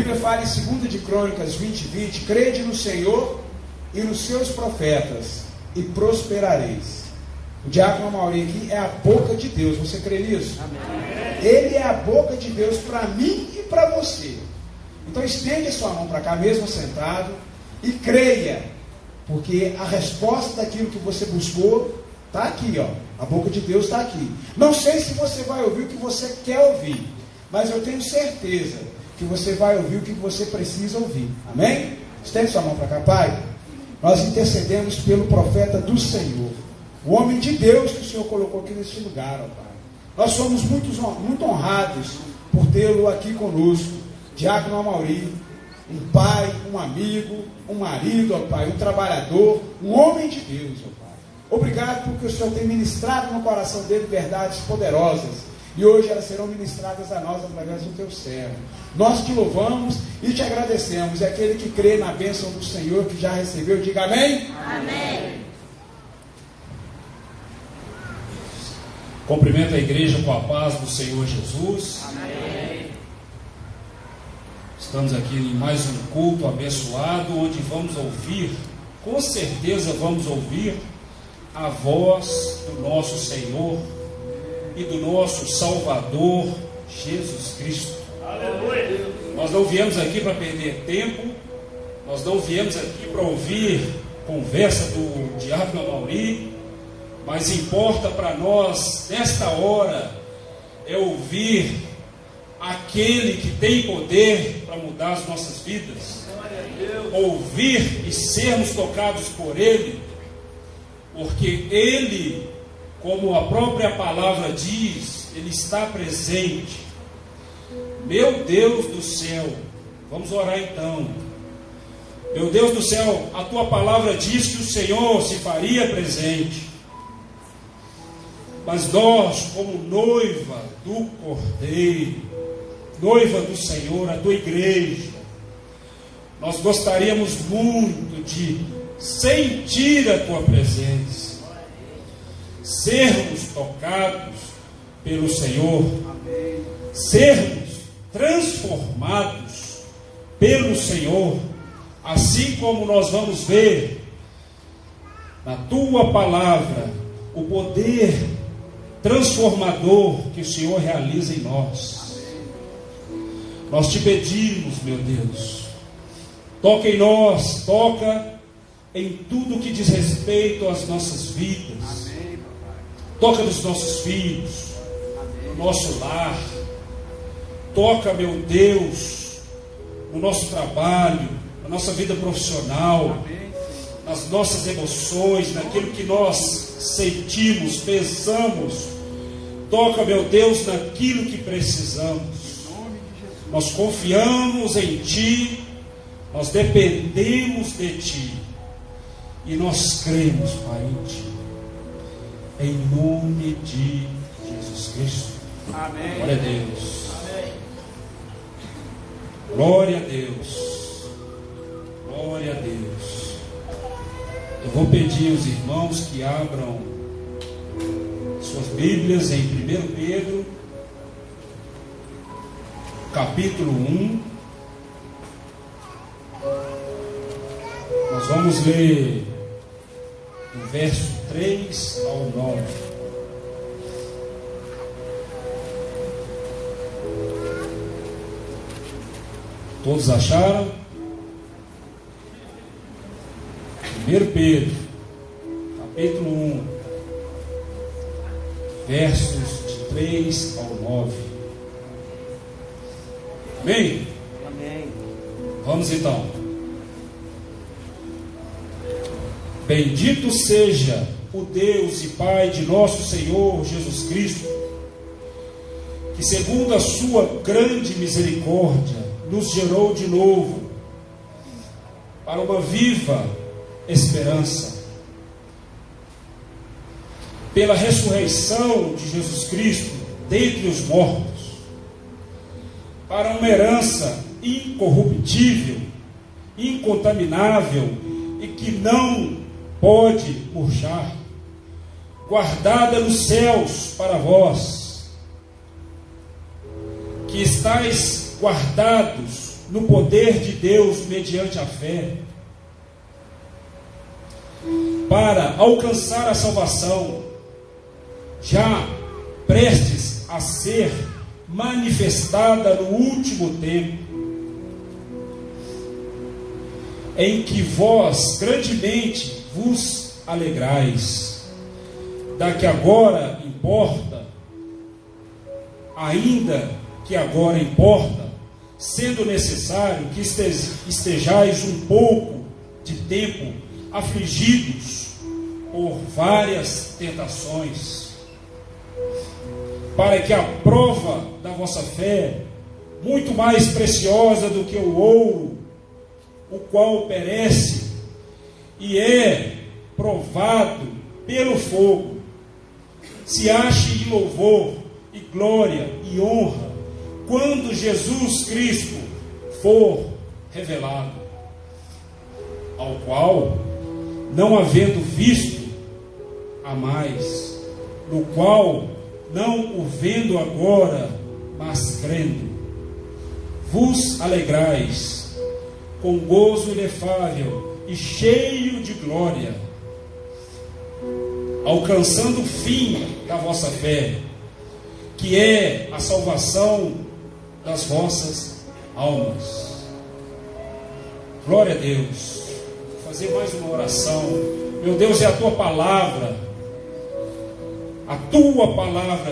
Bíblia fala em 2 de Crônicas 20:20: crede no Senhor e nos seus profetas, e prosperareis. O diácono Amaury aqui é a boca de Deus. Você crê nisso? Amém. Ele é a boca de Deus para mim e para você. Então estende a sua mão para cá, mesmo sentado, e creia, porque a resposta daquilo que você buscou está aqui, ó. A boca de Deus está aqui. Não sei se você vai ouvir o que você quer ouvir, mas eu tenho certeza que você vai ouvir o que você precisa ouvir. Amém? Estende sua mão para cá, Pai. Nós intercedemos pelo profeta do Senhor, o homem de Deus que o Senhor colocou aqui neste lugar, ó Pai. Nós somos muito honrados por tê-lo aqui conosco, diácono Amaury, um pai, um amigo, um marido, ó Pai, um trabalhador, um homem de Deus, ó Pai. Obrigado porque o Senhor tem ministrado no coração dele verdades poderosas, e hoje elas serão ministradas a nós através do teu servo. Nós te louvamos e te agradecemos. É aquele que crê na bênção do Senhor, que já recebeu, diga amém. Amém. Cumprimento a igreja com a paz do Senhor Jesus. Amém. Estamos aqui em mais um culto abençoado, onde vamos ouvir, com certeza vamos ouvir a voz do nosso Senhor e do nosso Salvador Jesus Cristo. Aleluia. Nós não viemos aqui para perder tempo, nós não viemos aqui para ouvir conversa do diácono Amaury, mas importa para nós, nesta hora, é ouvir aquele que tem poder para mudar as nossas vidas, ouvir e sermos tocados por Ele, porque Ele, como a própria palavra diz, Ele está presente. Meu Deus do céu, vamos orar então. Meu Deus do céu, a tua palavra diz que o Senhor se faria presente, mas nós, como noiva do Cordeiro, noiva do Senhor, a tua igreja, nós gostaríamos muito de sentir a tua presença, sermos tocados pelo Senhor, sermos transformados pelo Senhor, assim como nós vamos ver na tua palavra o poder transformador que o Senhor realiza em nós. Nós te pedimos, meu Deus, toca em nós, toca em tudo que diz respeito às nossas vidas. Toca nos nossos filhos, no nosso lar. Toca, meu Deus, no nosso trabalho, na nossa vida profissional, nas nossas emoções, naquilo que nós sentimos, pensamos. Toca, meu Deus, naquilo que precisamos. Nós confiamos em Ti, nós dependemos de Ti, e nós cremos, Pai, em Ti, em nome de Jesus Cristo. Amém. Glória a Deus. Amém. Glória a Deus. Glória a Deus. Eu vou pedir aos irmãos que abram suas Bíblias em 1 Pedro, capítulo 1. Nós vamos ler do verso 3 ao 9. Todos acharam? 1 Pedro, capítulo 1, versos de 3 ao 9. Amém? Amém. Vamos então. Bendito seja o Deus e Pai de nosso Senhor Jesus Cristo, que segundo a sua grande misericórdia nos gerou de novo para uma viva esperança, pela ressurreição de Jesus Cristo dentre os mortos, para uma herança incorruptível, incontaminável e que não pode murchar, guardada nos céus para vós, que estáis guardados no poder de Deus mediante a fé, para alcançar a salvação, já prestes a ser manifestada no último tempo, em que vós grandemente vos alegrais, da que agora importa, ainda que agora importa, sendo necessário que estejais um pouco de tempo afligidos por várias tentações, para que a prova da vossa fé, muito mais preciosa do que o ouro, o qual perece e é provado pelo fogo, se ache em louvor e glória e honra quando Jesus Cristo for revelado, ao qual, não havendo visto a mais, no qual, não o vendo agora, mas crendo, vos alegrais com gozo inefável e cheio de glória, alcançando o fim da vossa fé, que é a salvação das vossas almas. Glória a Deus. Vou fazer mais uma oração. Meu Deus, é a tua palavra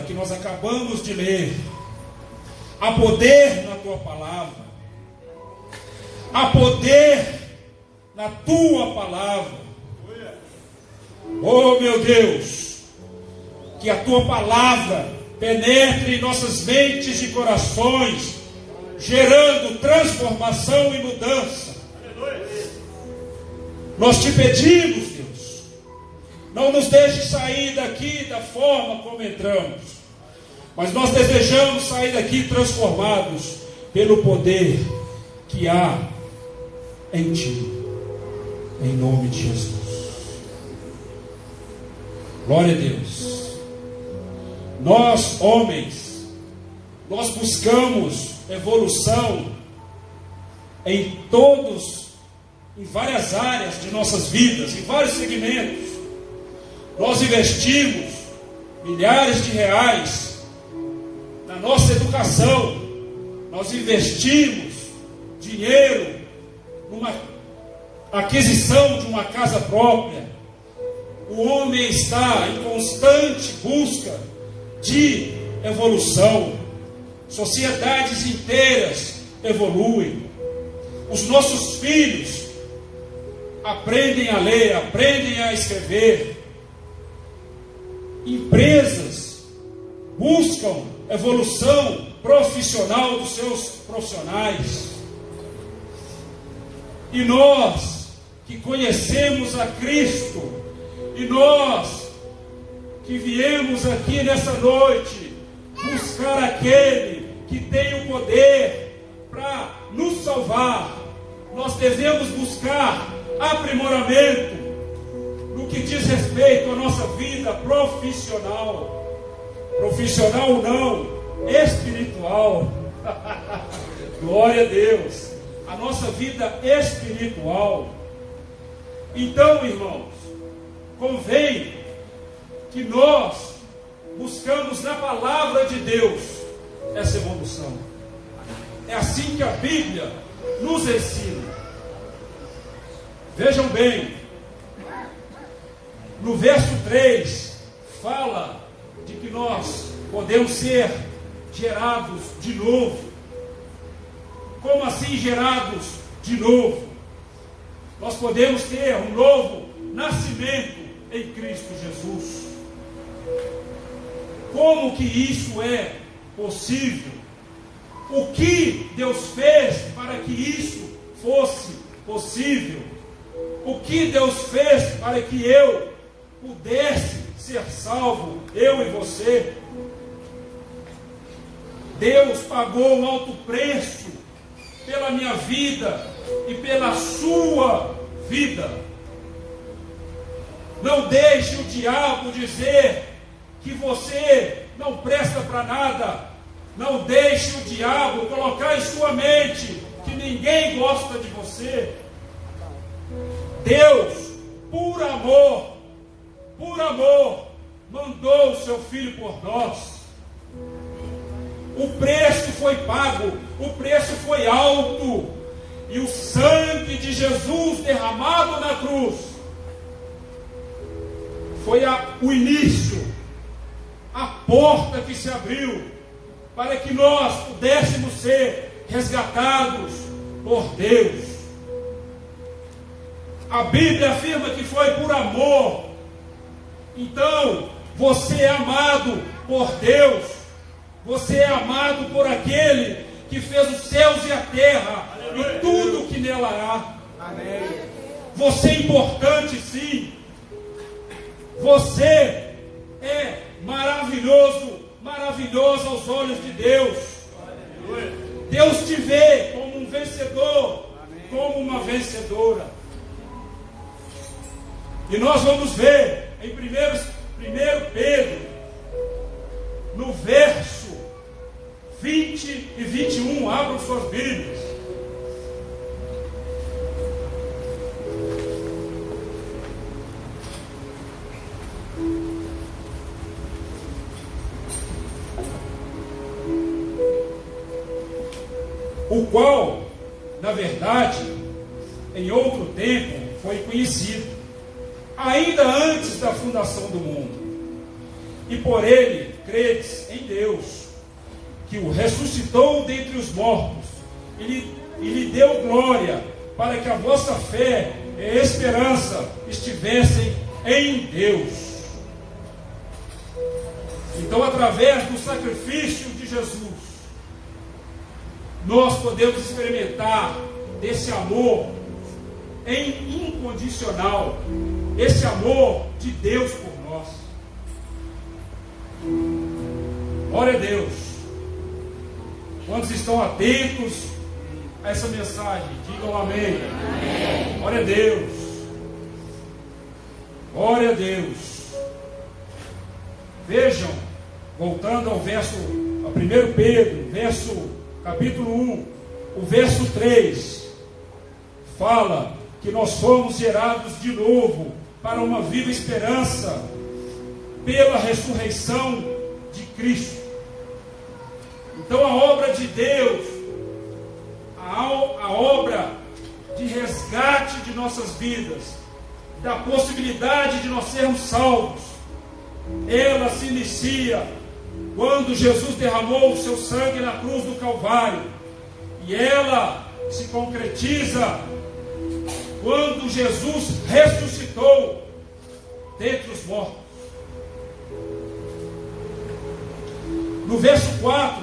que nós acabamos de ler. Há poder na tua palavra, há poder na tua palavra. Oh meu Deus, que a tua palavra penetre em nossas mentes e corações, gerando transformação e mudança. Nós te pedimos, Deus, não nos deixe sair daqui da forma como entramos, mas nós desejamos sair daqui transformados pelo poder que há em ti, em nome de Jesus. Glória a Deus. Nós, homens, nós buscamos evolução em várias áreas de nossas vidas, em vários segmentos. Nós investimos milhares de reais na nossa educação, nós investimos dinheiro numa aquisição de uma casa própria. O homem está em constante busca de evolução. Sociedades inteiras evoluem. Os nossos filhos aprendem a ler, aprendem a escrever. Empresas buscam evolução profissional dos seus profissionais. E nós que conhecemos a Cristo, e nós que viemos aqui nessa noite buscar aquele que tem o poder para nos salvar, nós devemos buscar aprimoramento no que diz respeito à nossa vida profissional. Profissional não, espiritual. Glória a Deus. A nossa vida espiritual. Então, irmãos, convém que nós buscamos na palavra de Deus essa evolução. É assim que a Bíblia nos ensina. Vejam bem, no verso 3 fala de que nós podemos ser gerados de novo. Como assim gerados de novo? Nós podemos ter um novo nascimento em Cristo Jesus. Como que isso é possível? O que Deus fez para que isso fosse possível? O que Deus fez para que eu pudesse ser salvo, eu e você? Deus pagou um alto preço pela minha vida e pela sua vida. Não deixe o diabo dizer que você não presta para nada. Não deixe o diabo colocar em sua mente que ninguém gosta de você, Deus, por amor, mandou o seu Filho por nós. O preço foi pago, o preço foi alto, e o sangue de Jesus derramado na cruz foi o início, a porta que se abriu para que nós pudéssemos ser resgatados por Deus. A Bíblia afirma que foi por amor. Então, você é amado por Deus, você é amado por aquele que fez os céus e a terra, aleluia, e tudo que nela há. Amém. Você é importante, sim. Você é maravilhoso, maravilhoso aos olhos de Deus. Aleluia. Deus te vê como um vencedor, amém, como uma vencedora. E nós vamos ver em 1 Pedro, no verso 20 e 21, abram suas Bíblias. O qual, na verdade, em outro tempo foi conhecido, ainda antes da fundação do mundo, e por ele credes em Deus, que o ressuscitou dentre os mortos, e lhe deu glória, para que a vossa fé e esperança estivessem em Deus. Então, através do sacrifício de Jesus, nós podemos experimentar desse amor incondicional, esse amor de Deus por nós. Glória a Deus. Quantos estão atentos a essa mensagem? Digam amém. Amém. Glória a Deus. Glória a Deus. Vejam, voltando ao verso, a 1 Pedro, capítulo 1, o verso 3, fala que nós fomos gerados de novo para uma viva esperança pela ressurreição de Cristo. Então a obra de Deus, a obra de resgate de nossas vidas, da possibilidade de nós sermos salvos, ela se inicia quando Jesus derramou o seu sangue na cruz do Calvário, e ela se concretiza quando Jesus ressuscitou dentre os mortos. No verso 4,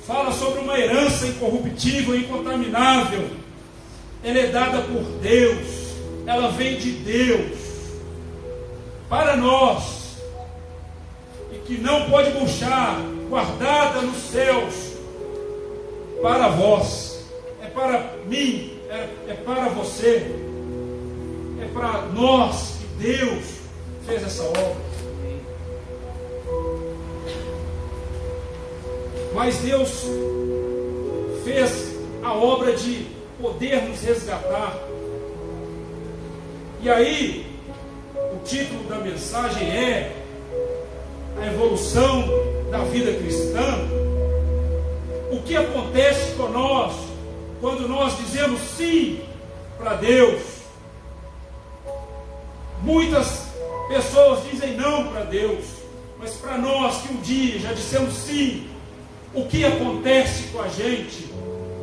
fala sobre uma herança incorruptível e incontaminável. Ela é dada por Deus, ela vem de Deus para nós, e que não pode murchar, guardada nos céus para vós. É para mim, é para você, é para nós que Deus fez essa obra. Mas Deus fez a obra de poder nos resgatar. E aí, o título da mensagem é a evolução da vida cristã. O que acontece com nós quando nós dizemos sim para Deus? Muitas pessoas dizem não para Deus, mas para nós que um dia já dissemos sim, o que acontece com a gente?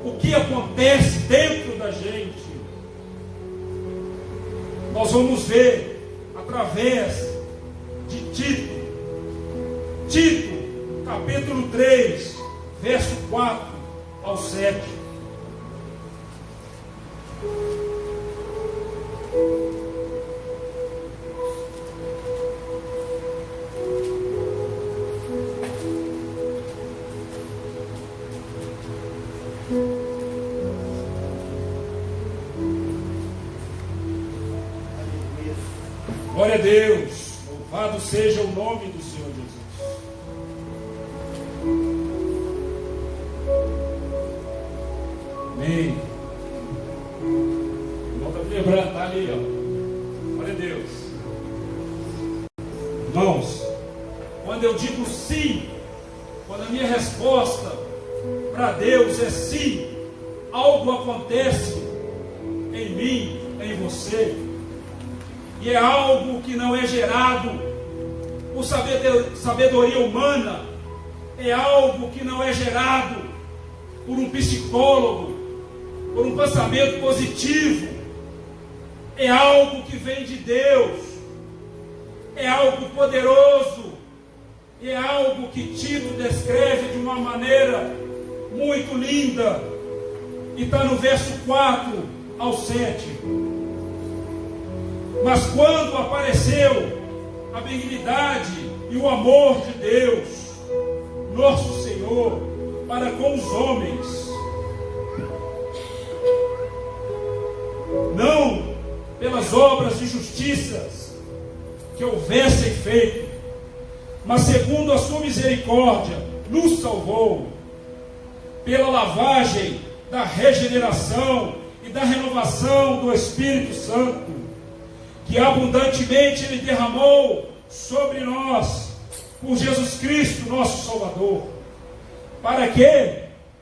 O que acontece dentro da gente? Nós vamos ver através de Tito, capítulo 3, verso 4 ao 7. Glória a Deus, louvado seja o nome do Senhor Jesus. Amém. quebrantar ali, ó. Glória a Deus. Irmãos, quando eu digo sim, quando a minha resposta para Deus é sim, algo acontece em mim, em você, e é algo que não é gerado por sabedoria humana, é algo que não é gerado por um psicólogo, por um pensamento positivo, é algo que vem de Deus, é algo poderoso, é algo que Tito descreve de uma maneira muito linda, e está no verso 4 ao 7. Mas quando apareceu a benignidade e o amor de Deus, nosso Senhor, para com os homens, não pelas obras de justiça que houvessem feito, mas segundo a sua misericórdia, nos salvou, pela lavagem da regeneração e da renovação do Espírito Santo, que abundantemente Ele derramou sobre nós, por Jesus Cristo, nosso Salvador, para que,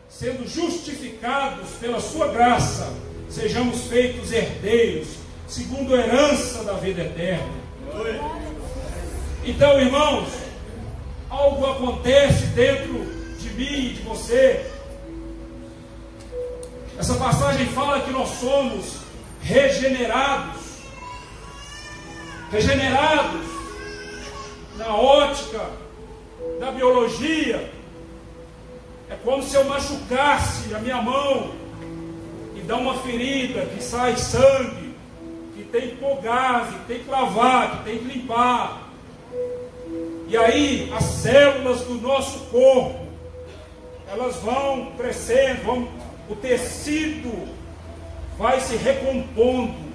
sendo justificados pela sua graça, sejamos feitos herdeiros, segundo a herança da vida eterna. Então, irmãos, algo acontece dentro de mim e de você. Essa passagem fala que nós somos regenerados na ótica da biologia. É como se eu machucasse a minha mão e dá uma ferida, que sai sangue, que tem que pôr gás, que tem que lavar, que tem que limpar. E aí as células do nosso corpo, elas vão crescendo, o tecido vai se recompondo.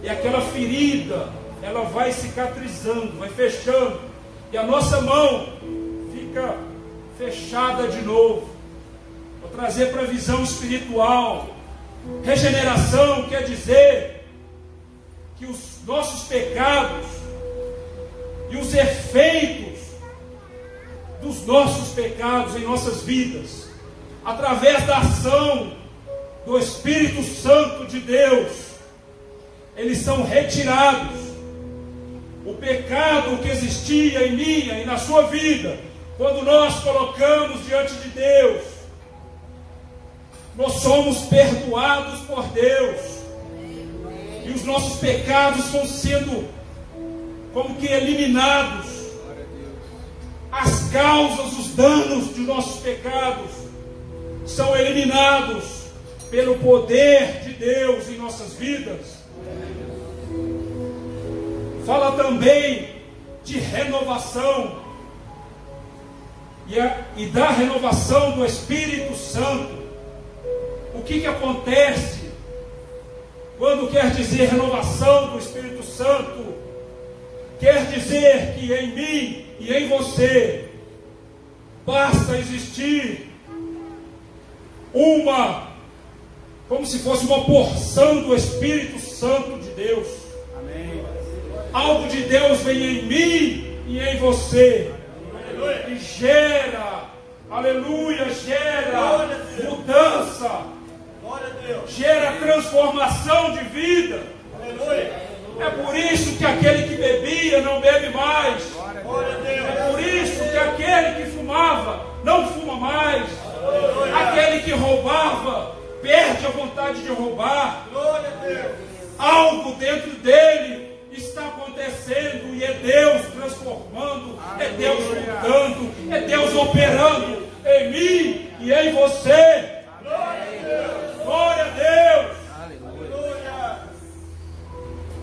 E aquela ferida, ela vai cicatrizando, vai fechando. E a nossa mão fica fechada de novo. Vou trazer para a visão espiritual. Regeneração quer dizer que os nossos pecados e os efeitos dos nossos pecados em nossas vidas, através da ação do Espírito Santo de Deus, eles são retirados. O pecado que existia em minha e na sua vida, quando nós colocamos diante de Deus, nós somos perdoados por Deus, e os nossos pecados vão sendo como que eliminados. As causas, os danos de nossos pecados são eliminados pelo poder de Deus em nossas vidas. Fala também de renovação e da renovação do Espírito Santo. O que acontece quando quer dizer renovação do Espírito Santo? Quer dizer que em mim e em você basta existir como se fosse uma porção do Espírito Santo de Deus. Amém. Algo de Deus vem em mim e em você, e gera, aleluia, gera mudança, gera transformação de vida. É por isso que aquele que bebia não bebe mais. É por isso que aquele que fumava não fuma mais. Aquele que roubava perde a vontade de roubar. Algo dentro dele está acontecendo, e é Deus transformando, é Deus mudando, é Deus operando em mim e em você. Glória a Deus.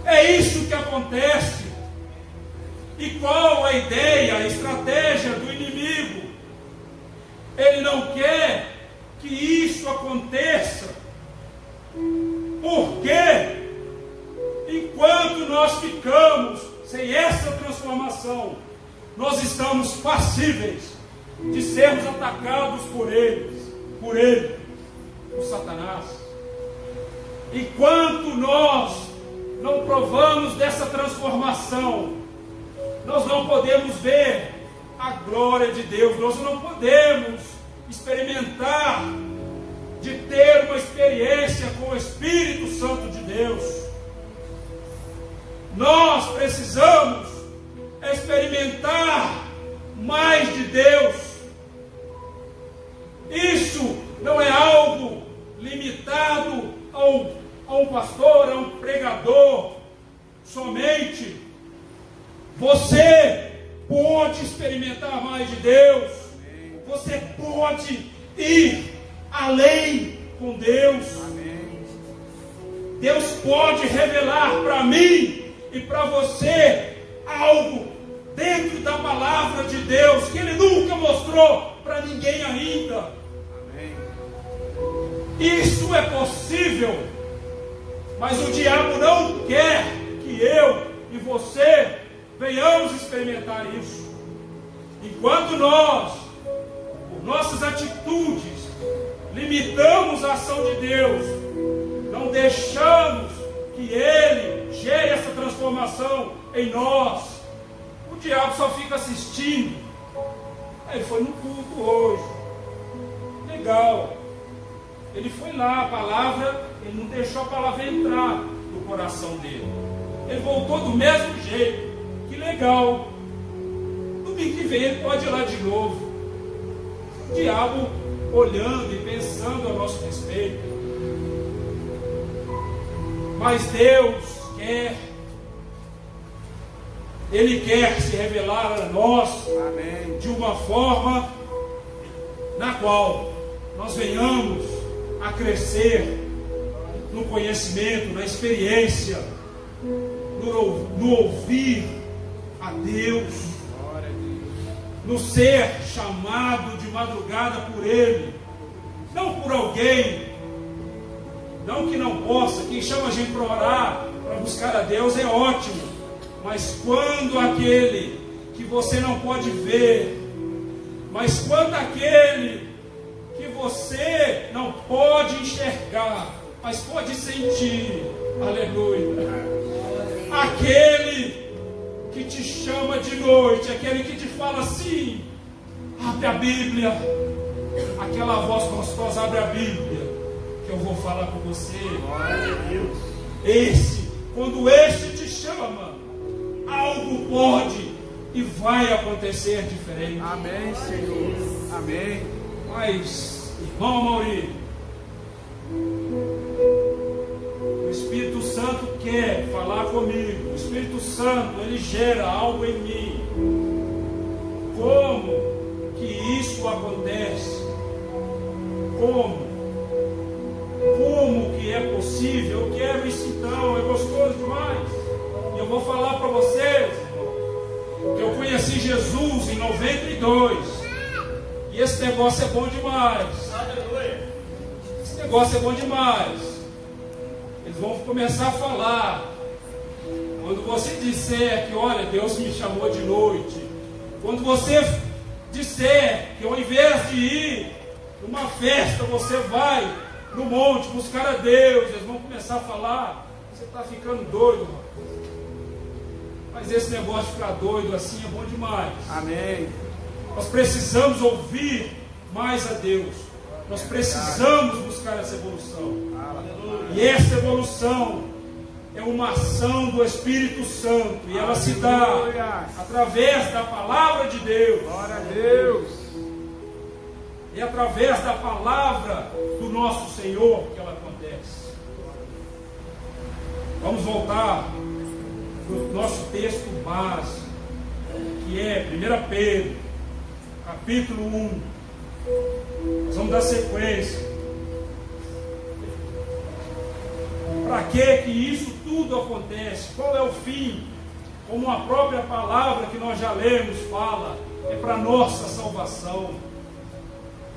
É isso que acontece. E qual a ideia, a estratégia do inimigo? Ele não quer que isso aconteça. Por quê? Enquanto nós ficamos sem essa transformação, nós estamos passíveis de sermos atacados por ele, por Satanás. Enquanto nós não provamos dessa transformação, nós não podemos ver a glória de Deus, nós não podemos experimentar de ter uma experiência com o Espírito Santo de Deus. Nós precisamos experimentar mais de Deus. Isso não é algo limitado a um pastor, a um pregador somente. Você pode experimentar mais de Deus. Você pode ir além com Deus. Deus pode revelar para mim e para você algo dentro da palavra de Deus que Ele nunca mostrou para ninguém ainda. Isso é possível, mas o diabo não quer que eu e você venhamos experimentar isso. Enquanto nós, por nossas atitudes, limitamos a ação de Deus, não deixamos que Ele gere essa transformação em nós, o diabo só fica assistindo. Ele foi no culto hoje, legal, ele foi lá, a palavra, ele não deixou a palavra entrar no coração dele, ele voltou do mesmo jeito, que legal, domingo que vem ele pode ir lá de novo. O diabo olhando e pensando a nosso respeito. Mas Deus quer, Ele quer se revelar a nós de uma forma na qual nós venhamos a crescer no conhecimento, na experiência, no ouvir a Deus, no ser chamado de madrugada por Ele, não por alguém, não que não possa. Quem chama a gente para orar, para buscar a Deus é ótimo, mas quando aquele que você não pode ver, mas quando aquele que você não pode enxergar, mas pode sentir, aleluia, aquele que te chama de noite, aquele que te fala assim, abre a Bíblia, aquela voz gostosa, abre a Bíblia, que eu vou falar com você. Quando este te chama, algo pode e vai acontecer diferente. Amém, Senhor. Amém. Mas, irmão Amaury, o Espírito Santo quer falar comigo. O Espírito Santo, ele gera algo em mim. Como que isso acontece? Como que é possível? Eu quero isso então, é gostoso demais. E eu vou falar para vocês, irmão, que eu conheci Jesus em 92. E esse negócio é bom demais. Esse negócio é bom demais. Eles vão começar a falar. Quando você disser que, olha, Deus me chamou de noite. Quando você disser que ao invés de ir numa festa, você vai no monte buscar a Deus, eles vão começar a falar, você está ficando doido, rapaz. Mas esse negócio de ficar doido assim é bom demais. Amém. Nós precisamos ouvir mais a Deus. Nós precisamos buscar essa evolução. E essa evolução é uma ação do Espírito Santo. E ela se dá através da palavra de Deus. Glória a Deus. É através da palavra do nosso Senhor que ela acontece. Vamos voltar para o nosso texto básico, que é 1 Pedro, capítulo 1. Nós vamos dar sequência. Para que isso tudo acontece? Qual é o fim? Como a própria palavra que nós já lemos fala, é para nossa salvação.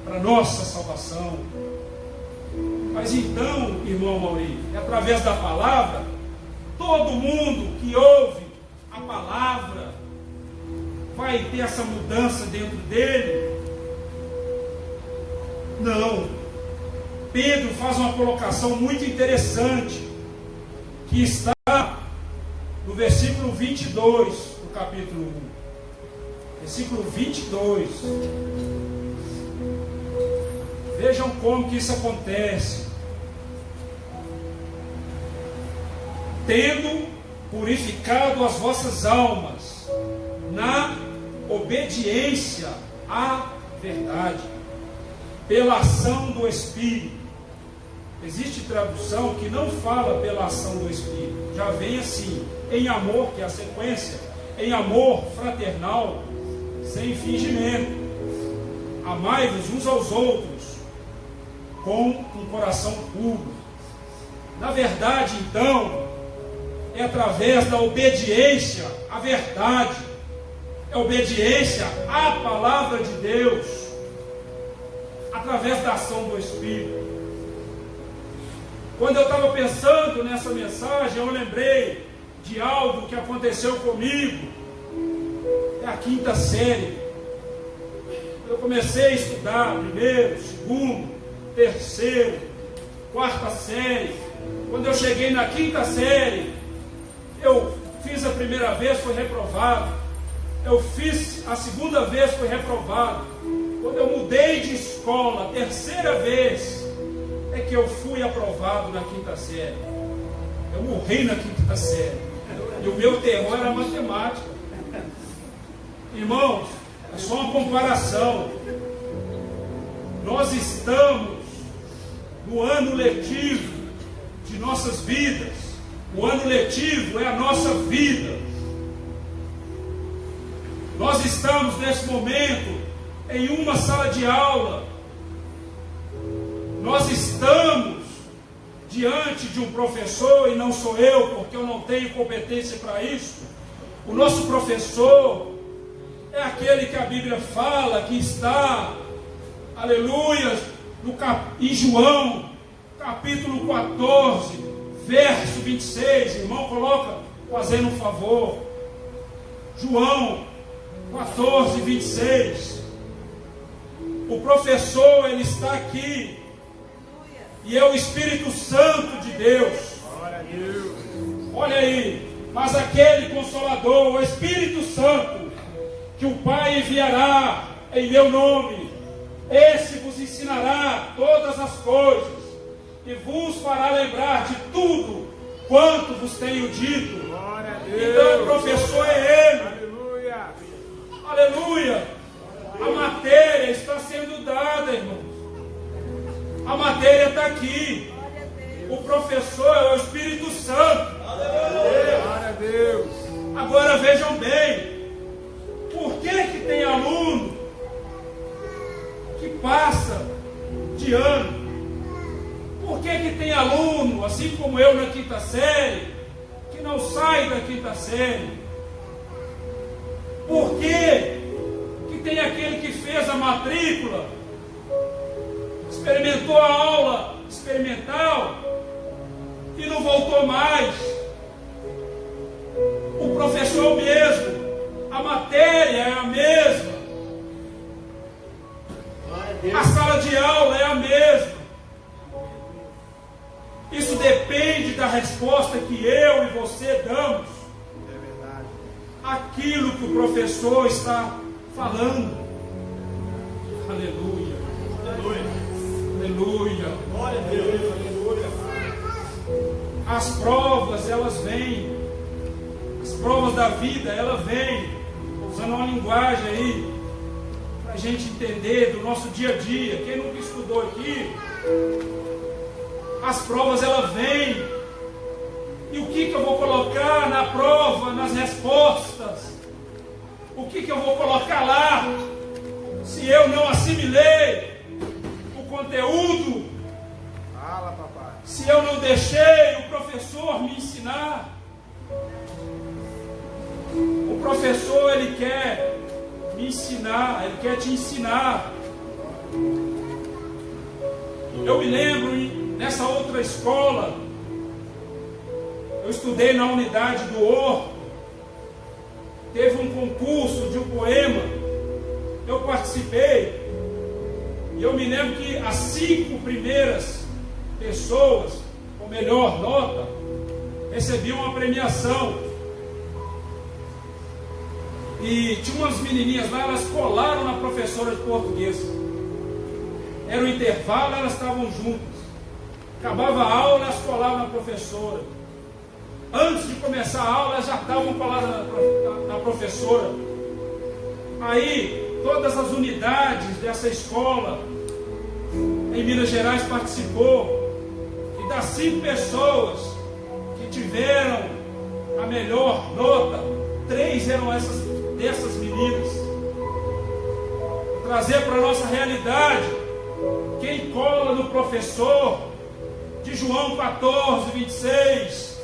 Para nossa salvação. Mas então, irmão Amaury, é através da palavra, todo mundo que ouve a palavra vai ter essa mudança dentro dele? Não. Pedro faz uma colocação muito interessante, que está no versículo 22 do capítulo 1. Versículo 22. Vejam como que isso acontece. Tendo purificado as vossas almas na obediência à verdade, pela ação do Espírito. Existe tradução que não fala pela ação do Espírito, já vem assim, em amor, que é a sequência, em amor fraternal, sem fingimento. Amai-vos uns aos outros, com um coração puro. Na verdade, então, é através da obediência à verdade, é obediência à palavra de Deus, através da ação do Espírito. Quando eu estava pensando nessa mensagem, eu lembrei de algo que aconteceu comigo. É a 5ª série. Eu comecei a estudar primeiro, segundo, terceiro, 4ª série. Quando eu cheguei na 5ª série, eu fiz a primeira vez, fui reprovado. Eu fiz a segunda vez, fui reprovado. Quando eu mudei de escola, a 3ª vez, é que eu fui aprovado na 5ª série. Eu morri na 5ª série. E o meu terror era matemática. Irmãos, é só uma comparação. Nós estamos no ano letivo de nossas vidas. O ano letivo é a nossa vida. Nós estamos nesse momento em uma sala de aula. Nós estamos diante de um professor, e não sou eu, porque eu não tenho competência para isso. O nosso professor é aquele que a Bíblia fala que está, aleluia, em João, capítulo 14, verso 26. Irmão, coloca, fazendo um favor. João 14, 26. O professor, ele está aqui. E é o Espírito Santo de Deus. Glória a Deus. Olha aí. Mas aquele Consolador, o Espírito Santo, que o Pai enviará em meu nome, esse vos ensinará todas as coisas e vos fará lembrar de tudo quanto vos tenho dito. Glória a Deus. Então o professor é Ele. Aleluia. Aleluia. A matéria está sendo dada, irmãos. A matéria está aqui. O professor é o Espírito Santo. Glória a Deus. Agora vejam bem. Por que tem aluno que passa de ano? Por que tem aluno, assim como eu na 5ª série, que não sai da 5ª série? Por que tem aquele que fez a matrícula, experimentou a aula experimental e não voltou mais? O professor é o mesmo, a matéria é a mesma, a sala de aula é a mesma. Isso depende da resposta que eu e você damos àquilo que o professor está falando. Aleluia. Aleluia. Glória a Deus. Aleluia. As provas, elas vêm. As provas da vida, elas vêm. Usando uma linguagem aí, para a gente entender do nosso dia a dia. Quem nunca estudou aqui, as provas, elas vêm. E o que eu vou colocar na prova, nas respostas? O que eu vou colocar lá? Se eu não assimilei o conteúdo, Fala, papai. se eu não deixei o professor me ensinar. O professor, ele quer me ensinar, ele quer te ensinar. Eu me lembro, nessa outra escola, eu estudei na unidade do Horto. Teve um concurso de um poema, eu participei, e eu me lembro que as 5 primeiras pessoas com melhor nota recebiam uma premiação. E tinha umas menininhas lá, elas colaram na professora de português. Era o intervalo, elas estavam juntas. Acabava a aula, elas colavam na professora. Antes de começar a aula, elas já estavam coladas na professora. Aí, todas as unidades dessa escola em Minas Gerais participou. E das 5 pessoas que tiveram a melhor nota, 3 eram dessas meninas. Vou trazer para a nossa realidade. Quem cola no professor, de João 14, 26,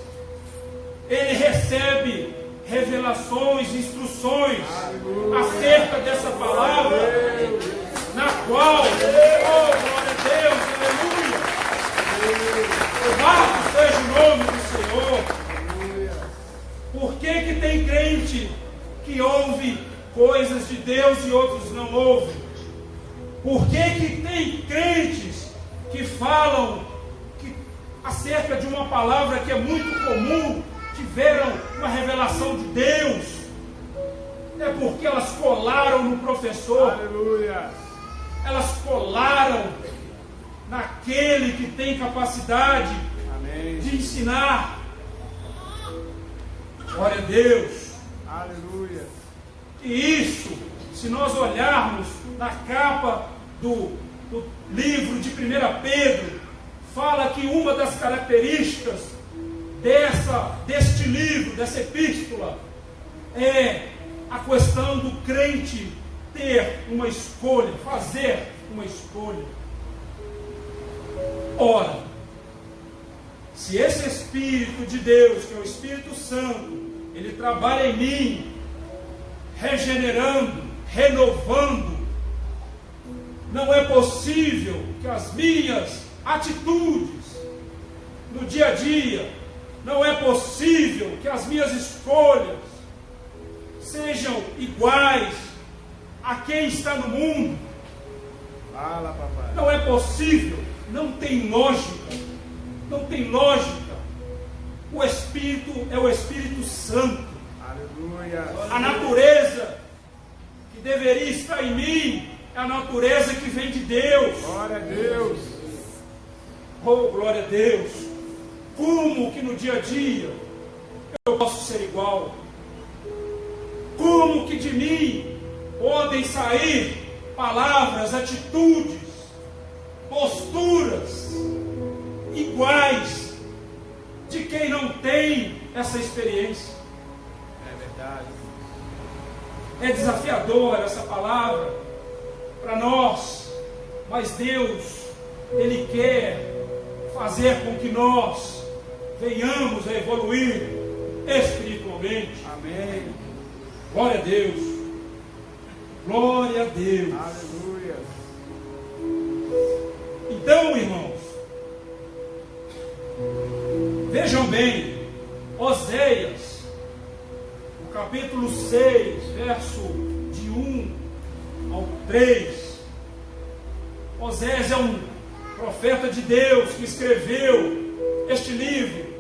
ele recebe revelações, instruções acerca dessa palavra, na qual, oh, glória a Deus, aleluia, louvado seja o nome do Senhor. Por que tem crente que ouve coisas de Deus e outros não ouvem? Por que tem crentes que falam acerca de uma palavra que é muito comum, tiveram uma revelação de Deus? É porque elas colaram no professor. Aleluia. Elas colaram naquele que tem capacidade de ensinar. Glória a Deus. Aleluia. E isso, se nós olharmos na capa do livro de 1 Pedro, fala que uma das características deste livro, dessa epístola, é a questão do crente ter uma escolha, fazer uma escolha. Ora, se esse Espírito de Deus, que é o Espírito Santo, ele trabalha em mim, regenerando, renovando, não é possível que as minhas atitudes no dia a dia, não é possível que as minhas escolhas sejam iguais a quem está no mundo. Fala, papai. Não é possível, não tem lógica, não tem lógica. O Espírito é o Espírito Santo. Aleluia. A natureza que deveria estar em mim é a natureza que vem de Deus. Glória a Deus. Oh, glória a Deus. Como que no dia a dia eu posso ser igual? Como que de mim podem sair palavras, atitudes, posturas iguais de quem não tem essa experiência? É verdade. É desafiadora essa palavra para nós, mas Deus, Ele quer fazer com que nós venhamos a evoluir espiritualmente. Amém. Glória a Deus. Glória a Deus. Aleluia. Então, irmãos, vejam bem, Oséias, no capítulo 6, verso de 1 ao 3, Oséias é um profeta de Deus que escreveu este livro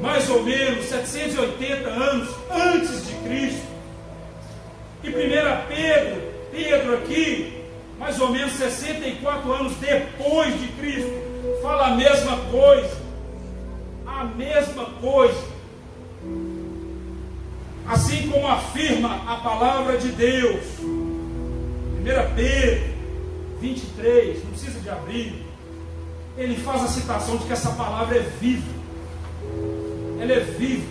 mais ou menos 780 anos antes de Cristo. E 1 Pedro aqui, mais ou menos 64 anos depois de Cristo, fala a mesma coisa. A mesma coisa. Assim como afirma a palavra de Deus. 1 Pedro 23, não precisa de abrir. Ele faz a citação de que essa palavra é viva. Ela é viva.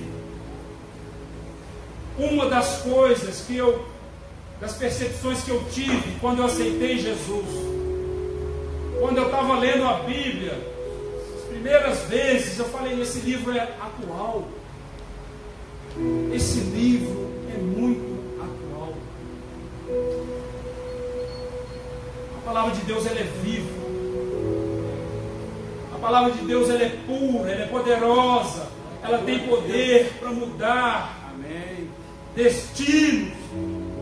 Uma das coisas das percepções que eu tive quando eu aceitei Jesus, quando eu estava lendo a Bíblia, as primeiras vezes eu falei: esse livro é atual, esse livro é muito atual. A palavra de Deus, ela é viva, a palavra de Deus, ela é pura, ela é poderosa, ela tem poder para mudar destinos,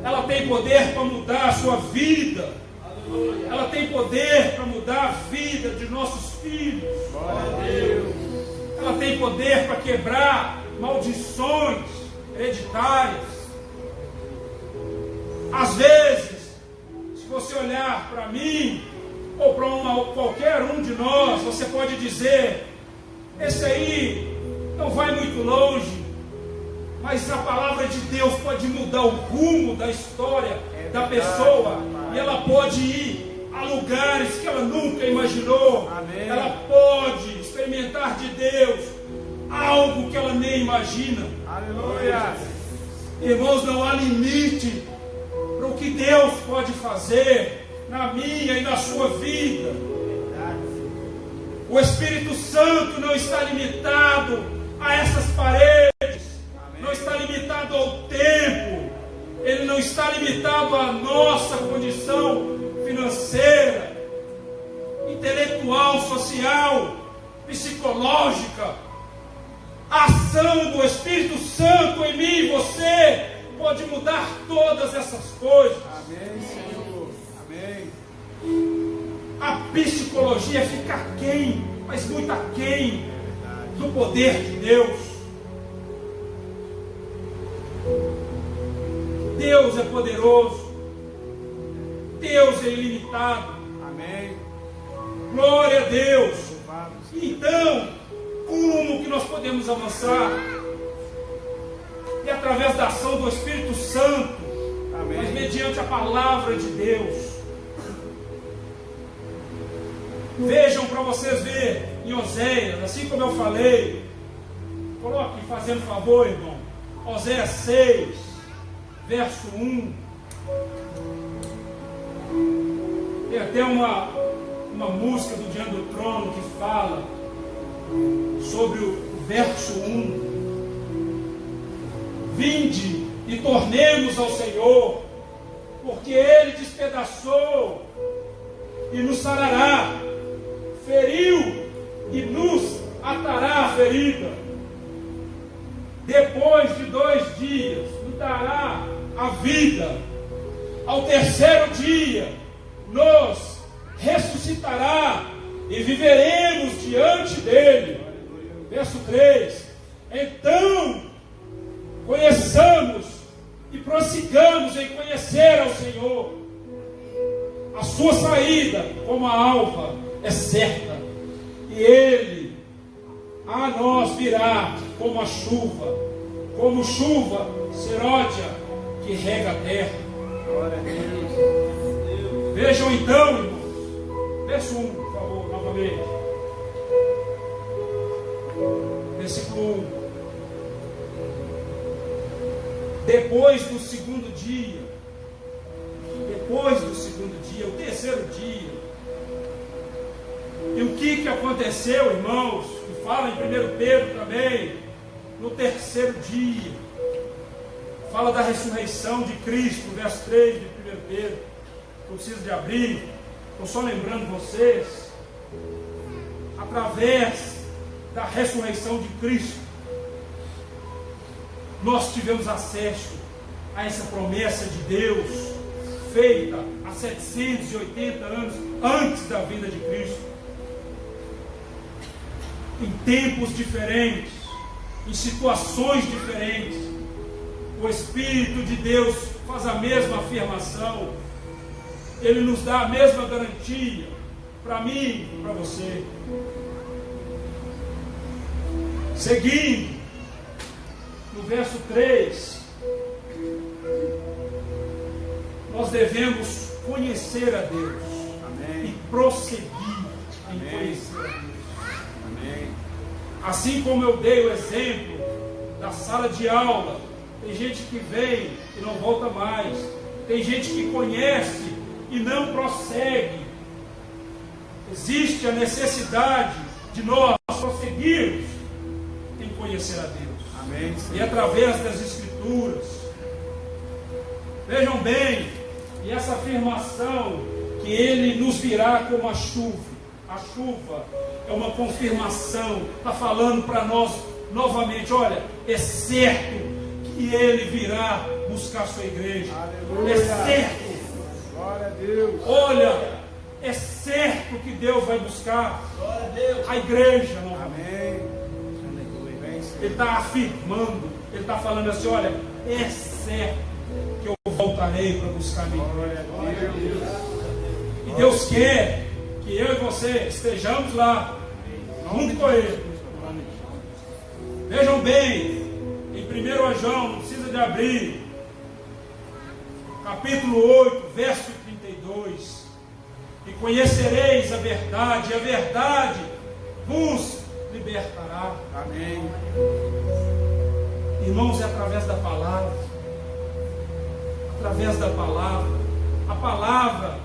ela tem poder para mudar a sua vida. Ela tem poder para mudar a vida de nossos filhos. Glória a Deus. Ela tem poder para quebrar maldições hereditárias. Às vezes, se você olhar para mim ou para qualquer um de nós, você pode dizer: esse aí não vai muito longe, mas a palavra de Deus pode mudar o rumo da história da pessoa, e ela pode ir a lugares que ela nunca imaginou. Amém. Ela pode experimentar de Deus algo que ela nem imagina. Aleluia. Irmãos, não há limite para o que Deus pode fazer na minha e na sua vida. O Espírito Santo não está limitado a essas paredes, não está limitado ao tempo, ele não está limitado à nossa condição financeira, intelectual, social, psicológica. A ação do Espírito Santo em mim e você pode mudar todas essas coisas. Amém, Senhor. Amém. A psicologia fica aquém, mas muito aquém do poder de Deus. Deus é poderoso. Deus é ilimitado. Amém. Glória a Deus. Louvado. Então, como que nós podemos avançar? É através da ação do Espírito Santo, Amém. mas mediante a palavra de Deus. Vejam para vocês verem em Oséias, assim como eu falei. Coloque, fazendo favor, irmão. Oséias 6, verso 1. Tem até uma música do Diante do Trono que fala sobre o verso 1. Vinde e tornemos ao Senhor, porque Ele despedaçou e nos sarará, feriu e nos atará a ferida. Depois de 2 dias nos dará a vida. Ao terceiro dia nos ressuscitará e viveremos diante dele. Verso 3. Então conheçamos e prossigamos em conhecer ao Senhor. A sua saída como a alva é certa, e Ele a nós virá como a chuva, como chuva seródia que rega a terra. Glória a Deus. Vejam então, irmãos, verso 1, por favor, novamente. Versículo 1. Depois do segundo dia, o terceiro dia. E o que aconteceu, irmãos? Que fala em 1 Pedro também, no terceiro dia. Fala da ressurreição de Cristo, verso 3 de 1 Pedro. Não preciso de abrir, estou só lembrando vocês. Através da ressurreição de Cristo, nós tivemos acesso a essa promessa de Deus, feita há 780 anos antes da vinda de Cristo. Em tempos diferentes, em situações diferentes, o Espírito de Deus faz a mesma afirmação. Ele nos dá a mesma garantia, para mim e para você. Seguindo, no verso 3, nós devemos conhecer a Deus. Amém. E prosseguir em Amém. conhecer a Deus. Amém. Assim como eu dei o exemplo da sala de aula, tem gente que vem e não volta mais, tem gente que conhece e não prossegue. Existe a necessidade de nós prosseguirmos em conhecer a Deus. Amém. E através das Escrituras. Vejam bem, e essa afirmação que Ele nos virá como a chuva. A chuva é uma confirmação, está falando para nós novamente, olha, é certo que Ele virá buscar a sua igreja. Aleluia. É certo Glória a Deus. Olha, é certo que Deus vai buscar a igreja novamente. Amém. Ele está afirmando, ele está falando assim: olha, é certo que eu voltarei para buscar a minha igreja. Glória a Deus. E Deus quer que eu e você estejamos lá, junto com Ele. Vejam bem, em 1 João, não precisa de abrir, capítulo 8, verso 32. E conhecereis a verdade, e a verdade vos libertará. Amém. Irmãos, é através da palavra. Através da palavra. A palavra,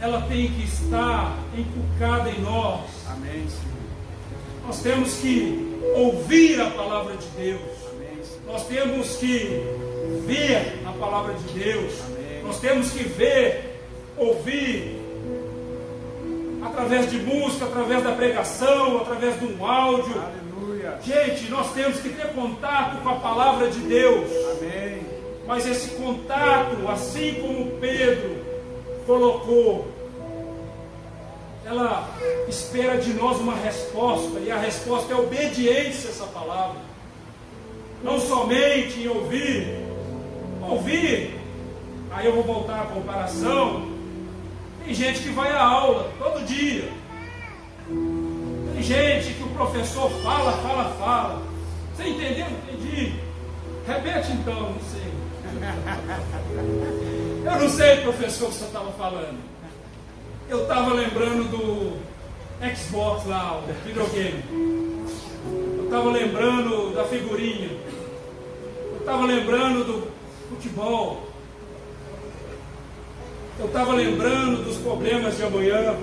ela tem que estar inculcada em nós. Amém, Senhor. Nós temos que ouvir a palavra de Deus. Amém, Senhor. Nós temos que ver a palavra de Deus. Amém. Nós temos que ver, ouvir, através de música, através da pregação, através de um áudio. Aleluia. Gente, nós temos que ter contato com a palavra de Deus. Amém. Mas esse contato, assim como Pedro colocou, ela espera de nós uma resposta, e a resposta é obediência a essa palavra. Não somente em ouvir, aí eu vou voltar à comparação. Tem gente que vai à aula todo dia. Tem gente que o professor fala. Você entendeu? Entendi. Repete então, não sei. Eu não sei, professor, o que você estava falando. Eu estava lembrando do Xbox lá, o videogame. Eu estava lembrando da figurinha. Eu estava lembrando do futebol. Eu estava lembrando dos problemas de amanhã.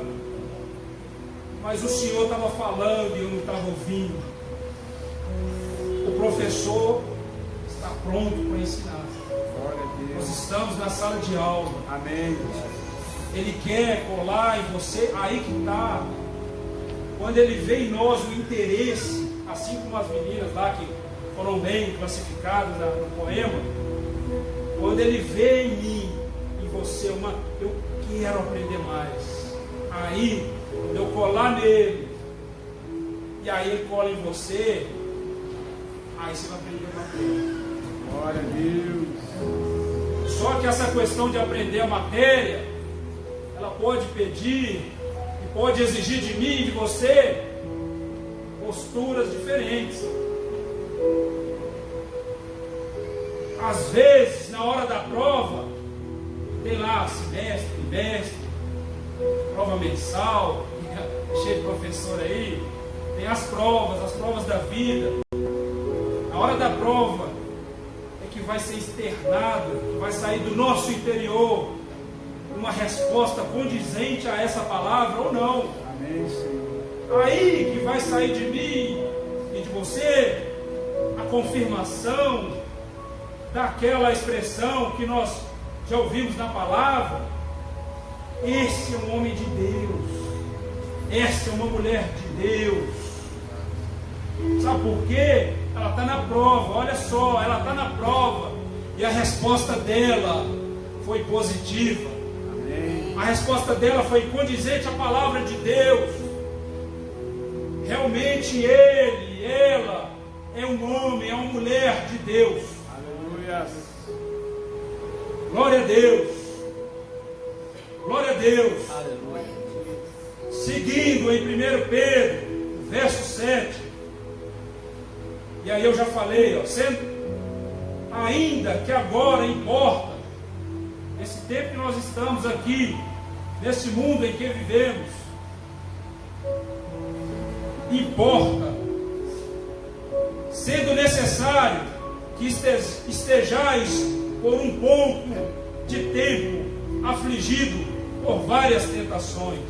Mas o senhor estava falando e eu não estava ouvindo. O professor está pronto para ensinar. Glória a Deus. Nós estamos na sala de aula. Amém. Ele quer colar em você, aí que está. Quando ele vê em nós o interesse, assim como as meninas lá que foram bem classificadas no poema, quando ele vê em mim, em você, eu quero aprender mais. Aí, quando eu colar nele, e aí ele cola em você, aí você vai aprender matéria. Glória a Deus. Só que essa questão de aprender a matéria, ela pode pedir e pode exigir de mim e de você posturas diferentes. Às vezes, na hora da prova, tem lá semestre, trimestre, prova mensal, cheio de professor aí, tem as provas da vida. Na hora da prova é que vai ser externado, que vai sair do nosso interior uma resposta condizente a essa palavra ou não. Amém, Senhor. Aí que vai sair de mim e de você a confirmação daquela expressão que nós já ouvimos na palavra. Esse é um homem de Deus, essa é uma mulher de Deus. Sabe por quê? Ela está na prova, olha só, ela está na prova e a resposta dela foi positiva. Amém. A resposta dela foi condizente à palavra de Deus. Realmente ele, ela é um homem, é uma mulher de Deus. Aleluia. Glória a Deus. Glória a Deus. Aleluia. Seguindo em 1 Pedro, verso 7. E aí eu já falei, ainda que agora importa, esse tempo que nós estamos aqui, nesse mundo em que vivemos, importa, sendo necessário que estejais por um pouco de tempo afligido por várias tentações,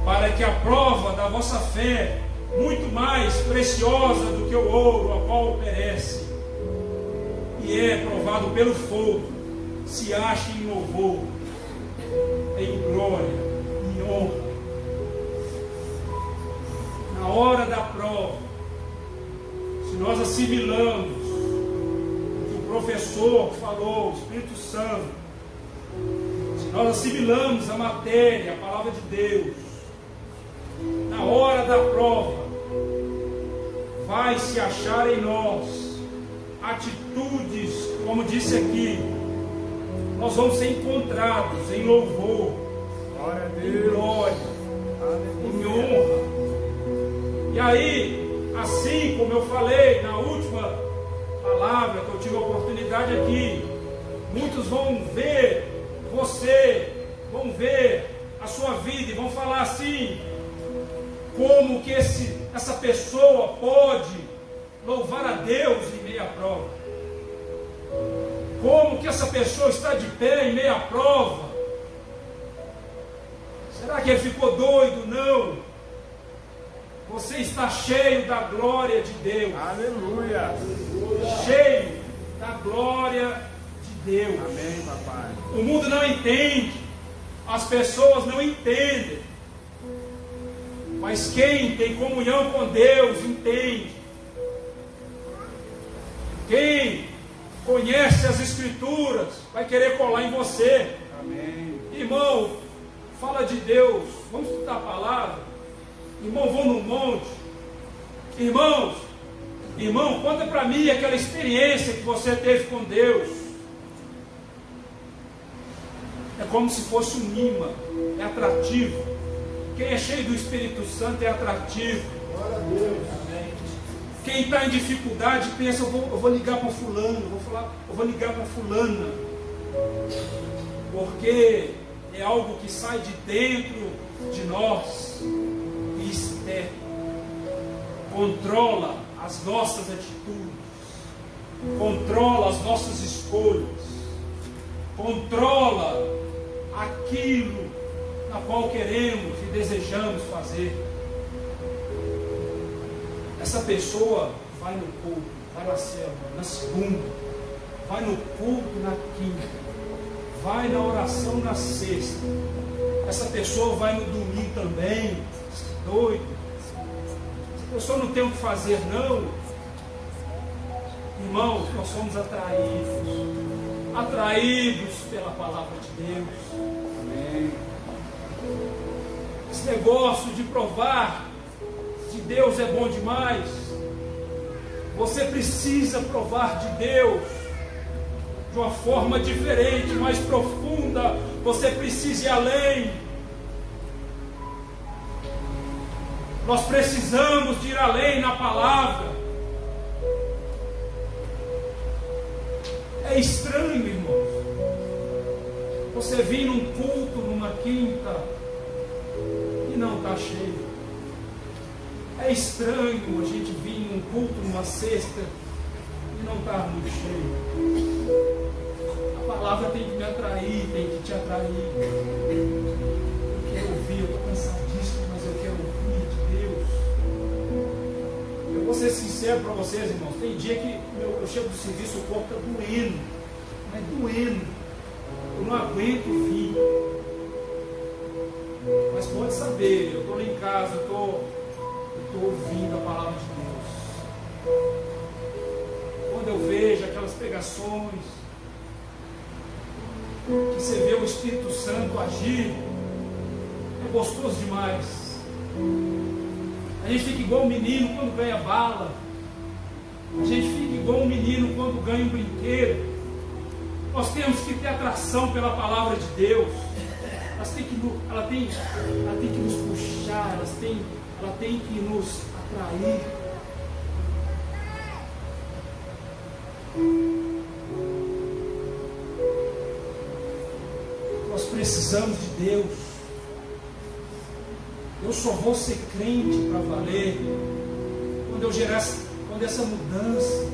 para que a prova da vossa fé, muito mais preciosa do que o ouro, a qual perece, e é provado pelo fogo, se ache em louvor, em glória, em honra. Na hora da prova, se nós assimilamos o que o professor falou, o Espírito Santo, nós assimilamos a matéria, a palavra de Deus, na hora da prova, vai se achar em nós atitudes, como disse aqui, nós vamos ser encontrados em louvor, Glória a em Deus. glória, em honra. E aí, assim como eu falei na última palavra que eu tive a oportunidade aqui, muitos vão ver você, vão ver a sua vida e vão falar assim: como que essa pessoa pode louvar a Deus em meio à prova? Como que essa pessoa está de pé em meio à prova? Será que ele ficou doido? Não. Você está cheio da glória de Deus. Aleluia. Cheio da glória de Deus. Amém, papai. O mundo não entende, as pessoas não entendem, mas quem tem comunhão com Deus entende. Quem conhece as Escrituras vai querer colar em você. Amém. Irmão, fala de Deus, vamos estudar a palavra. Irmão, vão no monte. Irmão, conta para mim aquela experiência que você teve com Deus. É como se fosse um imã, é atrativo. Quem é cheio do Espírito Santo é atrativo. Glória a Deus. Amém. Quem está em dificuldade pensa: eu vou ligar para fulano, eu vou ligar para fulana. Porque é algo que sai de dentro de nós e externo. Controla as nossas atitudes, controla as nossas escolhas, controla aquilo na qual queremos e desejamos fazer. Essa pessoa vai no culto, vai na célula, na segunda, vai no culto na quinta, vai na oração na sexta. Essa pessoa vai no domingo também. Doido. Essa pessoa não tem o que fazer, não. Irmãos, nós somos atraídos pela palavra de Deus. Amém. Esse negócio de provar de Deus é bom demais. Você precisa provar de Deus de uma forma diferente, mais profunda. Você precisa ir além. Nós precisamos de ir além na palavra. É estranho, irmãos, você vir num culto numa quinta e não está cheio. É estranho a gente vir num culto numa sexta e não está muito cheio. A palavra tem que me atrair, tem que te atrair. Eu quero ouvir, eu estou cansadíssimo, mas eu quero ouvir de Deus. Eu vou ser sincero para vocês, irmãos. Tem dia que eu chego do serviço, o corpo está doendo. Mas doendo. Eu não aguento vir. Mas pode saber, eu estou lá em casa, eu estou ouvindo a palavra de Deus. Quando eu vejo aquelas pregações, que você vê o Espírito Santo agir, é gostoso demais. A gente fica igual um menino quando ganha bala. A gente fica igual um menino quando ganha um brinquedo. Nós temos que ter atração pela palavra de Deus. Ela tem que nos puxar, ela tem que nos atrair. Nós precisamos de Deus. Eu só vou ser crente para valer quando essa mudança,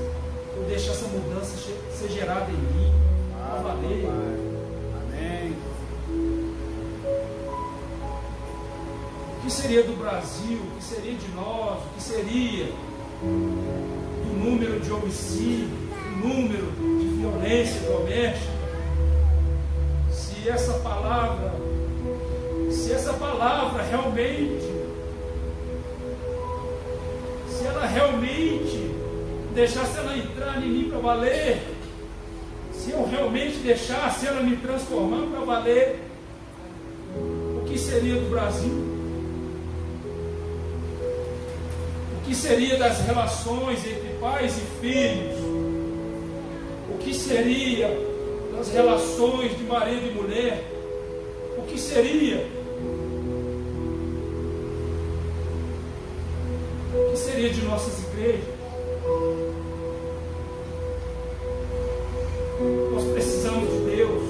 eu deixar essa mudança ser gerada em mim, para valer. Amém. O que seria do Brasil? O que seria de nós? O que seria do número de homicídio, do número de violência doméstica, se essa palavra realmente, se ela realmente deixasse ela entrar em mim para valer, se eu realmente deixasse ela me transformar para valer? seria do Brasil? O que seria das relações entre pais e filhos? O que seria das relações de marido e mulher? O que seria? O que seria de nossas igrejas? Nós precisamos de Deus.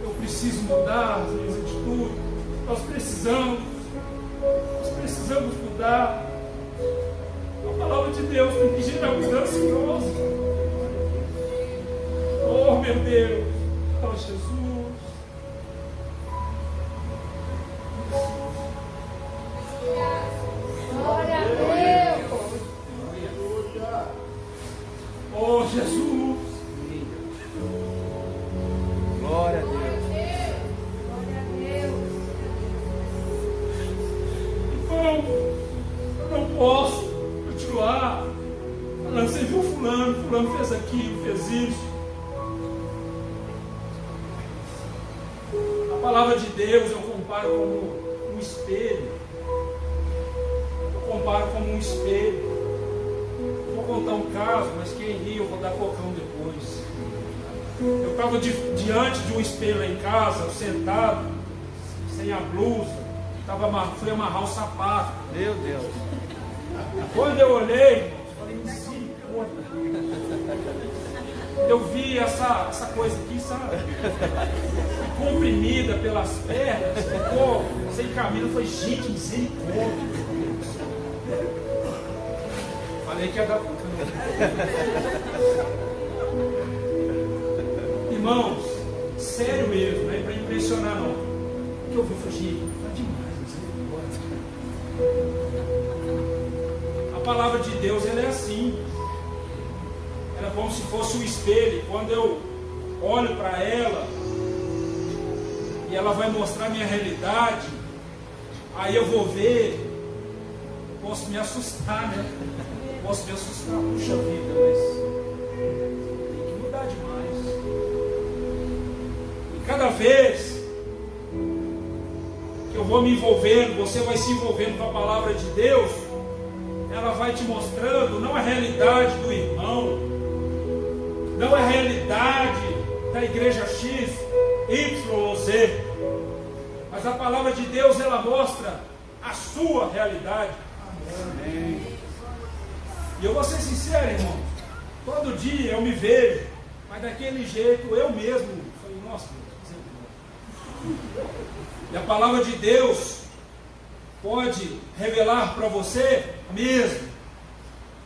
Eu preciso mudar as minhas atitudes. Nós precisamos mudar. A palavra de Deus tem que gerar mudança em nós. Oh, meu Deus. Oh, Jesus. Glória a Deus. Oh, Jesus. Glória a Deus. Então, eu não posso continuar falando, você viu fulano fez aquilo, fez isso. A palavra de Deus eu comparo como um espelho. Eu comparo como um espelho. Eu vou contar um caso, mas quem ri eu vou dar cocão depois. Eu estava diante de um espelho lá em casa, sentado, sem a blusa, fui amarrar o sapato. Meu Deus. Quando eu olhei, falei, misericórdia. Eu vi essa coisa aqui, sabe? Comprimida pelas pernas, ficou sem caminho. Eu falei, gente, misericórdia. Falei que ia dar cocão. Irmãos, sério mesmo, não é para impressionar não. O que eu vi foi, gente, tá demais, misericórdia. A palavra de Deus, ela é assim. Ela é como se fosse um espelho. Quando eu olho para ela e ela vai mostrar a minha realidade, aí eu vou ver, posso me assustar, né? Posso me assustar, puxa vida, mas tem que mudar demais. E cada vez que eu vou me envolvendo, você vai se envolvendo com a palavra de Deus, ela vai te mostrando não a realidade do irmão, não a realidade da igreja X, Y ou Z, mas a palavra de Deus, ela mostra a sua realidade. Amém. E eu vou ser sincero, irmão, todo dia eu me vejo, mas daquele jeito eu mesmo falei, nossa, Deus. E a palavra de Deus pode revelar para você mesmo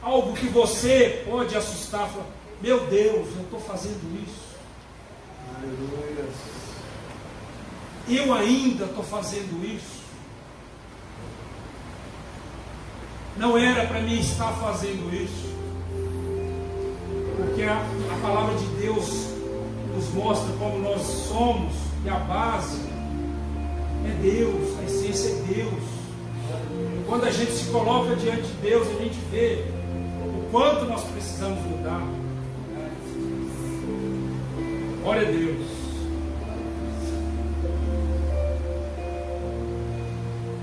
algo que você pode assustar, falar, meu Deus, eu estou fazendo isso. Aleluia. Eu ainda estou fazendo isso. Não era para mim estar fazendo isso. Porque a palavra de Deus nos mostra como nós somos. E a base é Deus, a essência é Deus. Quando a gente se coloca diante de Deus, a gente vê o quanto nós precisamos mudar. Glória a Deus.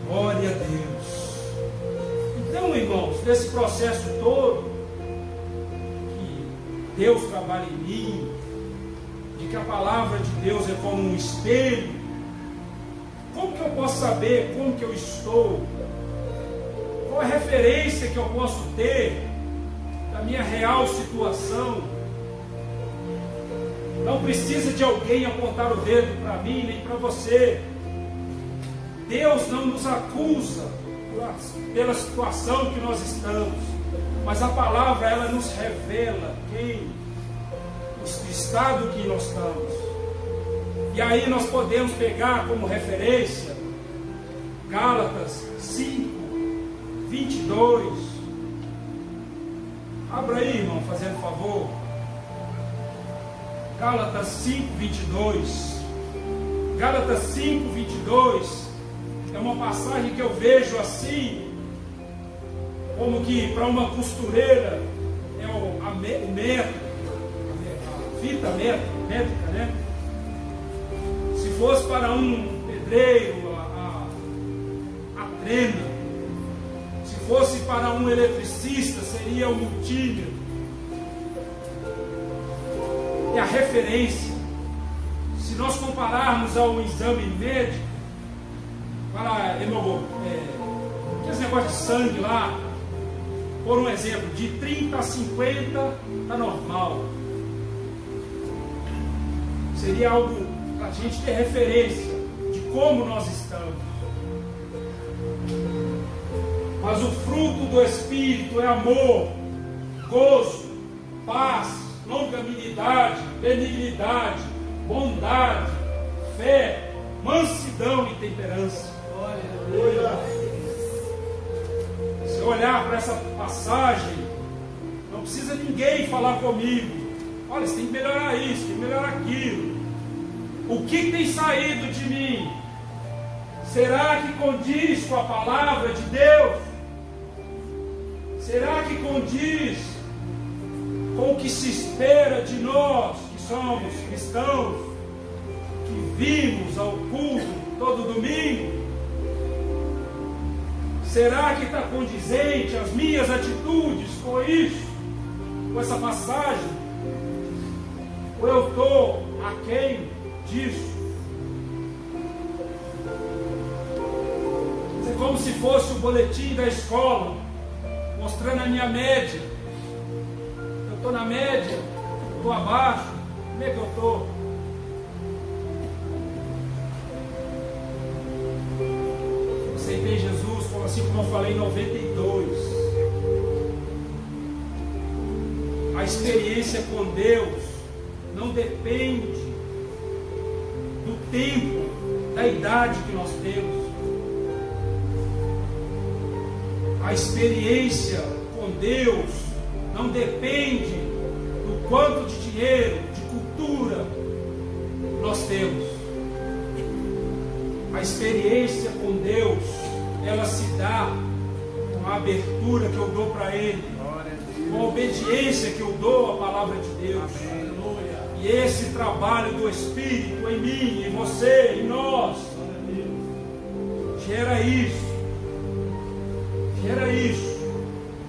Glória a Deus. Então, irmãos, nesse processo todo, que Deus trabalha em mim, de que a palavra de Deus é como um espelho, como que eu posso saber como que eu estou? Qual a referência que eu posso ter da minha real situação? Não precisa de alguém apontar o dedo para mim nem para você. Deus não nos acusa pela situação que nós estamos, mas a palavra, ela nos revela o estado que nós estamos. E aí nós podemos pegar como referência Gálatas 5, 22. Abra aí, irmão, fazendo favor. Gálatas 5, 22. Gálatas 5, 22 é uma passagem que eu vejo assim, como que para uma costureira é o metro, a fita métrica, né? Se fosse para um pedreiro, a trena. Se fosse para um eletricista, seria o multímetro. É a referência. Se nós compararmos ao exame médico, para aqueles negócios de sangue lá, por um exemplo, de 30 a 50 está normal. Seria algo para a gente ter referência de como nós estamos. Mas o fruto do Espírito é amor, gozo, paz, longanimidade, benignidade, bondade, fé, mansidão e temperança. Se eu olhar para essa passagem, não precisa ninguém falar comigo. Olha, você tem que melhorar isso, tem que melhorar aquilo. O que tem saído de mim? Será que condiz com a palavra de Deus? Será que condiz com o que se espera de nós, que somos cristãos, que vimos ao culto todo domingo? Será que está condizente as minhas atitudes com isso, com essa passagem? Ou eu estou aquém disso? É como se fosse o boletim da escola, mostrando a minha média. Eu estou na média, estou abaixo, como é que eu estou? Aceitei Jesus, assim como eu falei em 92. A experiência com Deus não depende do tempo, da idade que nós temos. A experiência com Deus não depende do quanto de dinheiro, de cultura nós temos. A experiência com Deus, ela se dá com a abertura que eu dou para Ele, com a obediência que eu dou à palavra de Deus. E esse trabalho do Espírito em mim, em você, em nós, gera isso. Gera isso.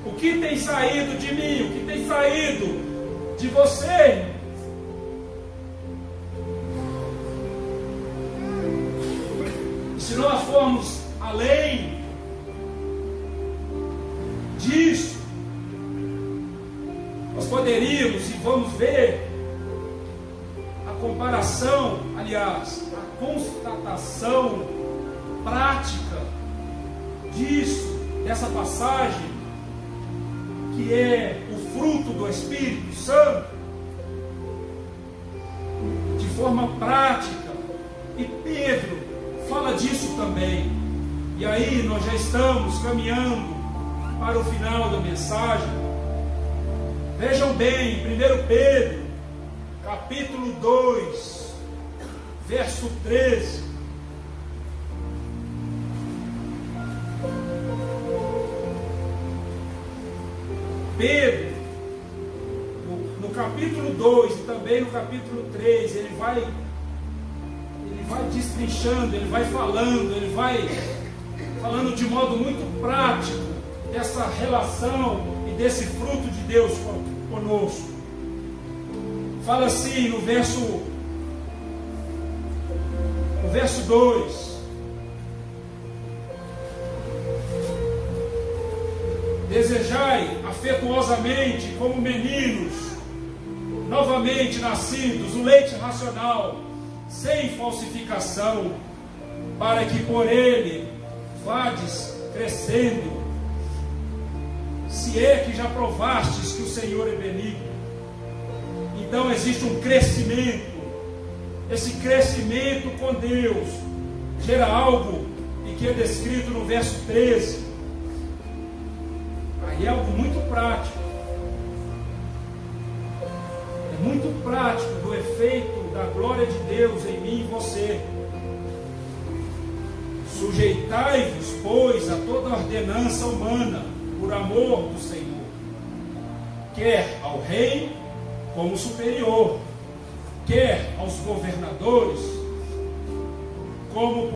O que tem saído de mim? O que tem saído de você? E se nós formos além disso, nós poderíamos, e vamos ver a comparação, aliás, a constatação prática disso, dessa passagem, que é o fruto do Espírito Santo, de forma prática. E Pedro fala disso também. E aí nós já estamos caminhando para o final da mensagem. Vejam bem, 1 Pedro, capítulo 2, verso 13. Pedro, no capítulo 2 e também no capítulo 3, ele vai destrinchando, ele vai falando de modo muito prático dessa relação e desse fruto de Deus conosco. Fala assim no verso 2: desejai afetuosamente, como meninos novamente nascidos, o leite racional, sem falsificação, para que por ele vades crescendo, se é que já provastes que o Senhor é benigno. Então existe um crescimento. Esse crescimento com Deus gera algo, e que é descrito no verso 13. Aí é algo muito prático. É muito prático do efeito da glória de Deus em mim e você. Sujeitai-vos, pois, a toda ordenança humana, por amor do Senhor, quer ao rei como superior, quer aos governadores como